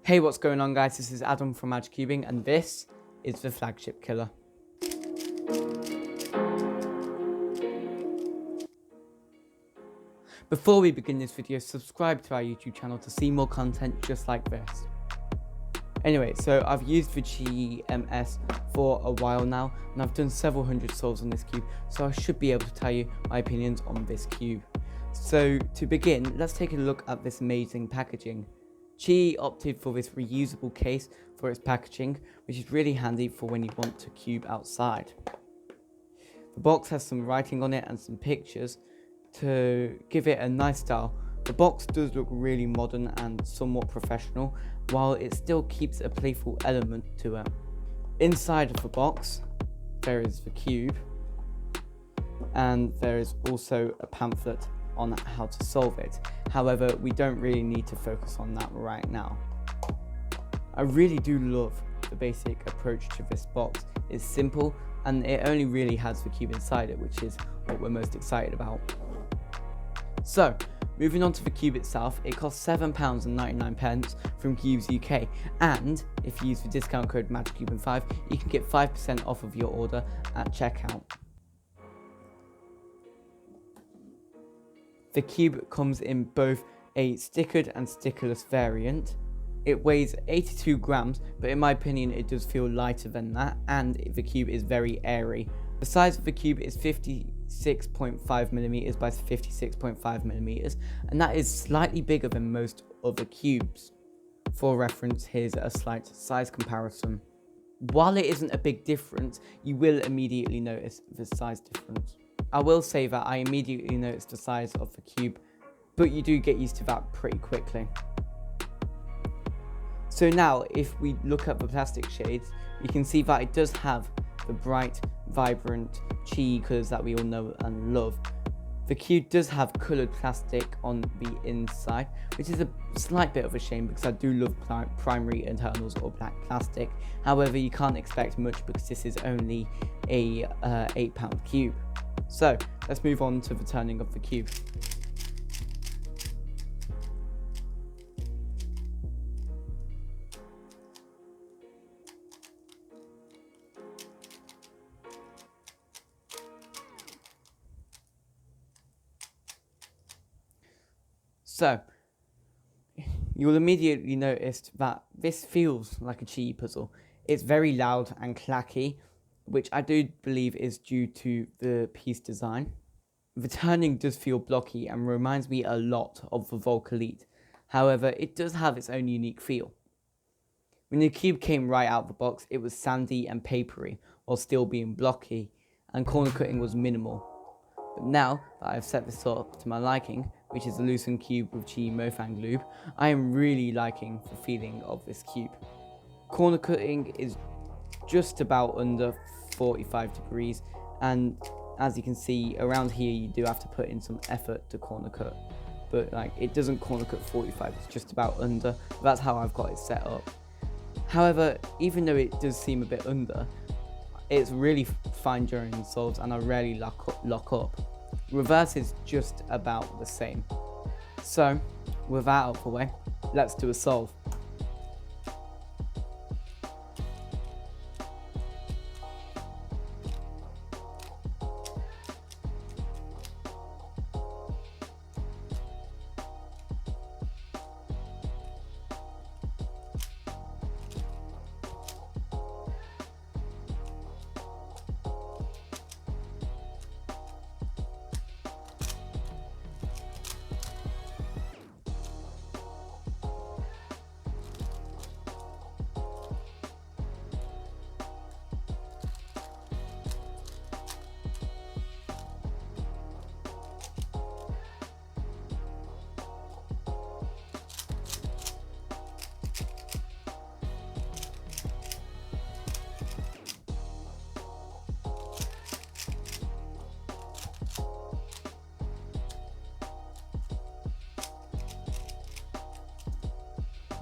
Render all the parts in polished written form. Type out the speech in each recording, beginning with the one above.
Hey, what's going on guys, this is Adam from MAJcubing and this is the flagship killer. Before we begin this video, subscribe to our YouTube channel to see more content just like this. Anyway, so I've used the QiYi MS for a while now and I've done several hundred solves on this cube, so I should be able to tell you my opinions on this cube. So to begin, let's take a look at this amazing packaging. QiYi opted for this reusable case for its packaging, which is really handy for when you want to cube outside. The box has some writing on it and some pictures to give it a nice style. The box does look really modern and somewhat professional, while it still keeps a playful element to it. Inside of the box, there is the cube, and there is also a pamphlet on how to solve it. However, we don't really need to focus on that right now. I really do love the basic approach to this box. It's simple and it only really has the cube inside it, which is what we're most excited about. So, moving on to the cube itself, it costs £7.99 from QwbzUK, and if you use the discount code MAJcubing5, you can get 5% off of your order at checkout. The cube comes in both a stickered and stickerless variant. It weighs 82 grams, but in my opinion it does feel lighter than that, and the cube is very airy. The size of the cube is 56.5mm by 56.5mm, and that is slightly bigger than most other cubes. For reference, here's a slight size comparison. While it isn't a big difference, you will immediately notice the size difference. I will say that I immediately noticed the size of the cube, but you do get used to that pretty quickly. So now, if we look at the plastic shades, you can see that it does have the bright, vibrant QiYi colours that we all know and love. The cube does have coloured plastic on the inside, which is a slight bit of a shame because I do love primary internals or black plastic. However, you can't expect much because this is only a £8 cube. So let's move on to the turning of the cube. So you will immediately notice that this feels like a QiYi puzzle. It's very loud and clacky, which I do believe is due to the piece design. The turning does feel blocky and reminds me a lot of the Volk Elite. However, it does have its own unique feel. When the cube came right out of the box, it was sandy and papery while still being blocky, and corner cutting was minimal. But now that I've set this up to my liking, which is a loosened cube with QiYi Mofang lube, I am really liking the feeling of this cube. Corner cutting is just about under 45 degrees, and as you can see around here you do have to put in some effort to corner cut, but like it doesn't corner cut 45, it's just about under. That's how I've got it set up. However, even though it does seem a bit under, it's really fine during solves and I rarely lock up. Reverse is just about the same. So with that out of the way, let's do a solve.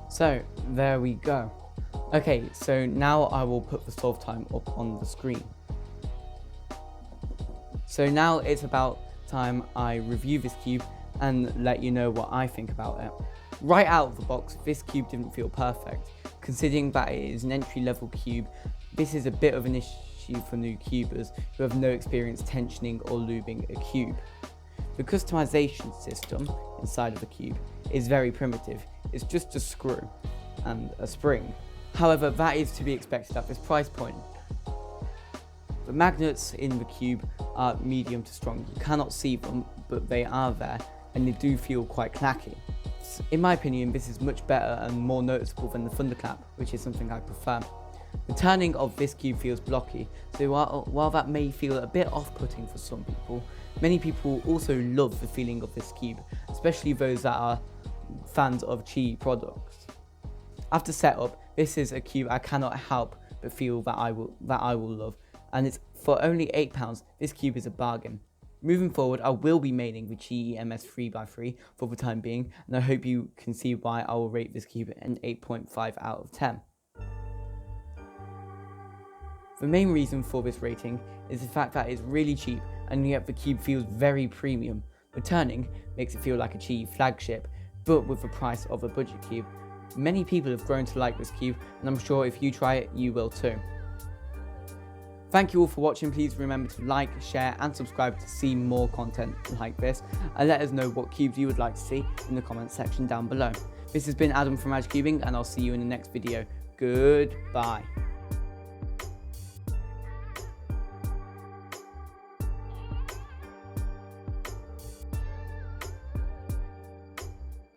So there we go. Okay, so now I will put the solve time up on the screen. So now it's about time I review this cube and let you know what I think about it. Right out of the box, this cube didn't feel perfect. Considering that it is an entry-level cube, this is a bit of an issue for new cubers who have no experience tensioning or lubing a cube. The customization system inside of the cube is very primitive. It's just a screw and a spring. However, that is to be expected at this price point. The magnets in the cube are medium to strong. You cannot see them, but they are there, and they do feel quite clacky. In my opinion, this is much better and more noticeable than the thunderclap, which is something I prefer. The turning of this cube feels blocky, so while that may feel a bit off-putting for some people, many people also love the feeling of this cube, especially those that are fans of QiYi products. After setup, this is a cube I cannot help but feel that I will love, and it's for only £8. This cube is a bargain. Moving forward, I will be maining the QiYi MS 3x3 for the time being, and I hope you can see why I will rate this cube an 8.5 out of 10. The main reason for this rating is the fact that it's really cheap, and yet the cube feels very premium. The turning makes it feel like a QiYi flagship, but with the price of a budget cube. Many people have grown to like this cube, and I'm sure if you try it, you will too. Thank you all for watching. Please remember to like, share and subscribe to see more content like this, and let us know what cubes you would like to see in the comments section down below. This has been Adam from MAJcubing, and I'll see you in the next video. Goodbye.